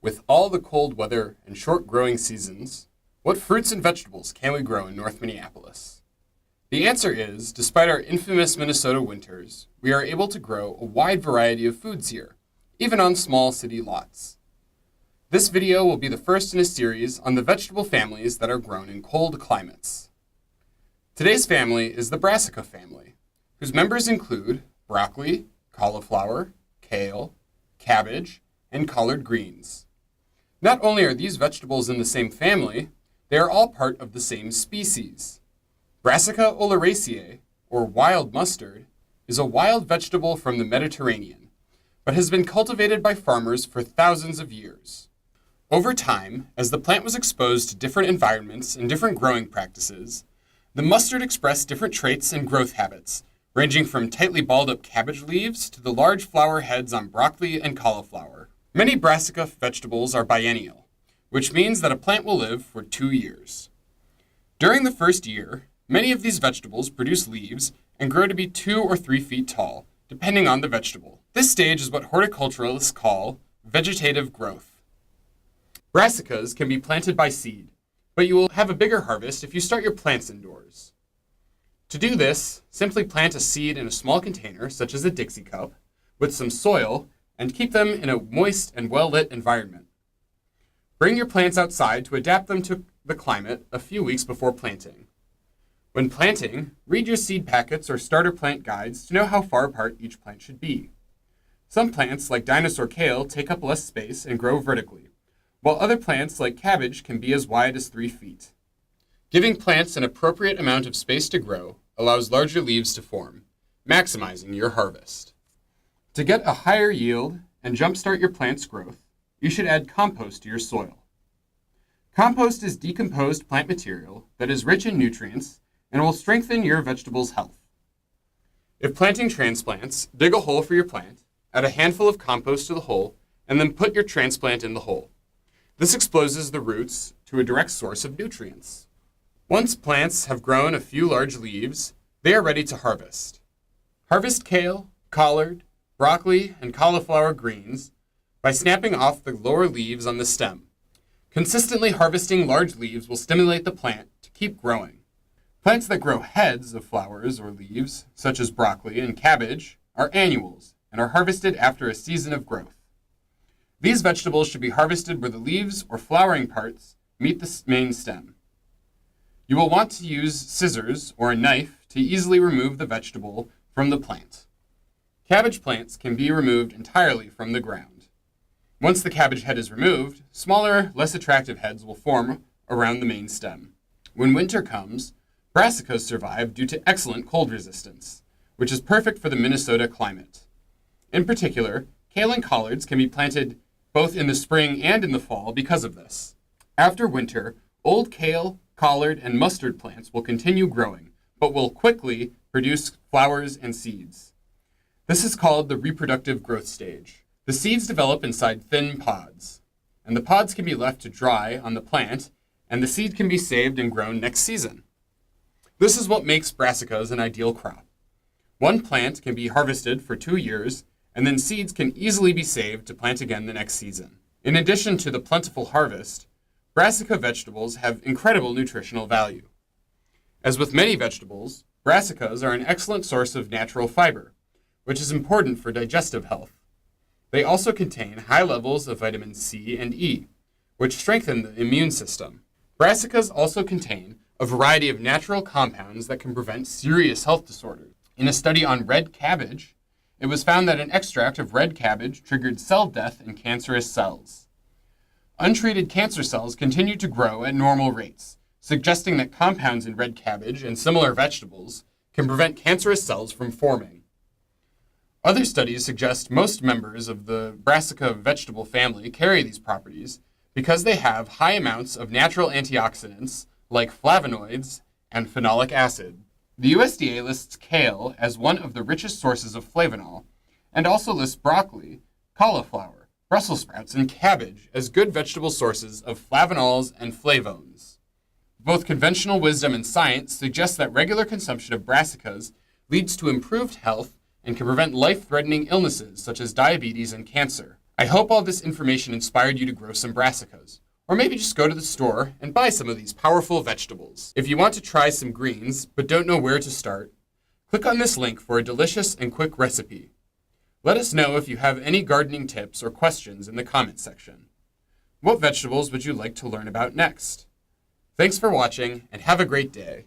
With all the cold weather and short growing seasons, what fruits and vegetables can we grow in North Minneapolis? The answer is, despite our infamous Minnesota winters, we are able to grow a wide variety of foods here, even on small city lots. This video will be the first in a series on the vegetable families that are grown in cold climates. Today's family is the Brassica family, whose members include broccoli, cauliflower, kale, cabbage, and collard greens. Not only are these vegetables in the same family, they are all part of the same species. Brassica oleracea, or wild mustard, is a wild vegetable from the Mediterranean, but has been cultivated by farmers for thousands of years. Over time, as the plant was exposed to different environments and different growing practices, the mustard expressed different traits and growth habits, ranging from tightly balled-up cabbage leaves to the large flower heads on broccoli and cauliflower. Many brassica vegetables are biennial, which means that a plant will live for 2 years. During the first year, many of these vegetables produce leaves and grow to be 2 or 3 feet tall, depending on the vegetable. This stage is what horticulturalists call vegetative growth. Brassicas can be planted by seed, but you will have a bigger harvest if you start your plants indoors. To do this, simply plant a seed in a small container, such as a Dixie cup, with some soil, and keep them in a moist and well-lit environment. Bring your plants outside to adapt them to the climate a few weeks before planting. When planting, read your seed packets or starter plant guides to know how far apart each plant should be. Some plants, like dinosaur kale, take up less space and grow vertically, while other plants, like cabbage, can be as wide as 3 feet. Giving plants an appropriate amount of space to grow allows larger leaves to form, maximizing your harvest. To get a higher yield and jumpstart your plant's growth, you should add compost to your soil. Compost is decomposed plant material that is rich in nutrients and will strengthen your vegetable's health. If planting transplants, dig a hole for your plant, add a handful of compost to the hole, and then put your transplant in the hole. This exposes the roots to a direct source of nutrients. Once plants have grown a few large leaves, they are ready to harvest. Harvest kale, collard, broccoli, and cauliflower greens by snapping off the lower leaves on the stem. Consistently harvesting large leaves will stimulate the plant to keep growing. Plants that grow heads of flowers or leaves, such as broccoli and cabbage, are annuals and are harvested after a season of growth. These vegetables should be harvested where the leaves or flowering parts meet the main stem. You will want to use scissors or a knife to easily remove the vegetable from the plant. Cabbage plants can be removed entirely from the ground. Once the cabbage head is removed, smaller, less attractive heads will form around the main stem. When winter comes, brassicas survive due to excellent cold resistance, which is perfect for the Minnesota climate. In particular, kale and collards can be planted both in the spring and in the fall because of this. After winter, old kale, collard, and mustard plants will continue growing, but will quickly produce flowers and seeds. This is called the reproductive growth stage. The seeds develop inside thin pods, and the pods can be left to dry on the plant, and the seed can be saved and grown next season. This is what makes brassicas an ideal crop. One plant can be harvested for 2 years, and then seeds can easily be saved to plant again the next season. In addition to the plentiful harvest, brassica vegetables have incredible nutritional value. As with many vegetables, brassicas are an excellent source of natural fiber, which is important for digestive health. They also contain high levels of vitamin C and E, which strengthen the immune system. Brassicas also contain a variety of natural compounds that can prevent serious health disorders. In a study on red cabbage, it was found that an extract of red cabbage triggered cell death in cancerous cells. Untreated cancer cells continue to grow at normal rates, suggesting that compounds in red cabbage and similar vegetables can prevent cancerous cells from forming. Other studies suggest most members of the Brassica vegetable family carry these properties because they have high amounts of natural antioxidants like flavonoids and phenolic acid. The USDA lists kale as one of the richest sources of flavanol, and also lists broccoli, cauliflower, Brussels sprouts, and cabbage as good vegetable sources of flavonols and flavones. Both conventional wisdom and science suggest that regular consumption of brassicas leads to improved health and can prevent life-threatening illnesses such as diabetes and cancer. I hope all this information inspired you to grow some brassicas, or maybe just go to the store and buy some of these powerful vegetables. If you want to try some greens but don't know where to start, click on this link for a delicious and quick recipe. Let us know if you have any gardening tips or questions in the comments section. What vegetables would you like to learn about next? Thanks for watching and have a great day.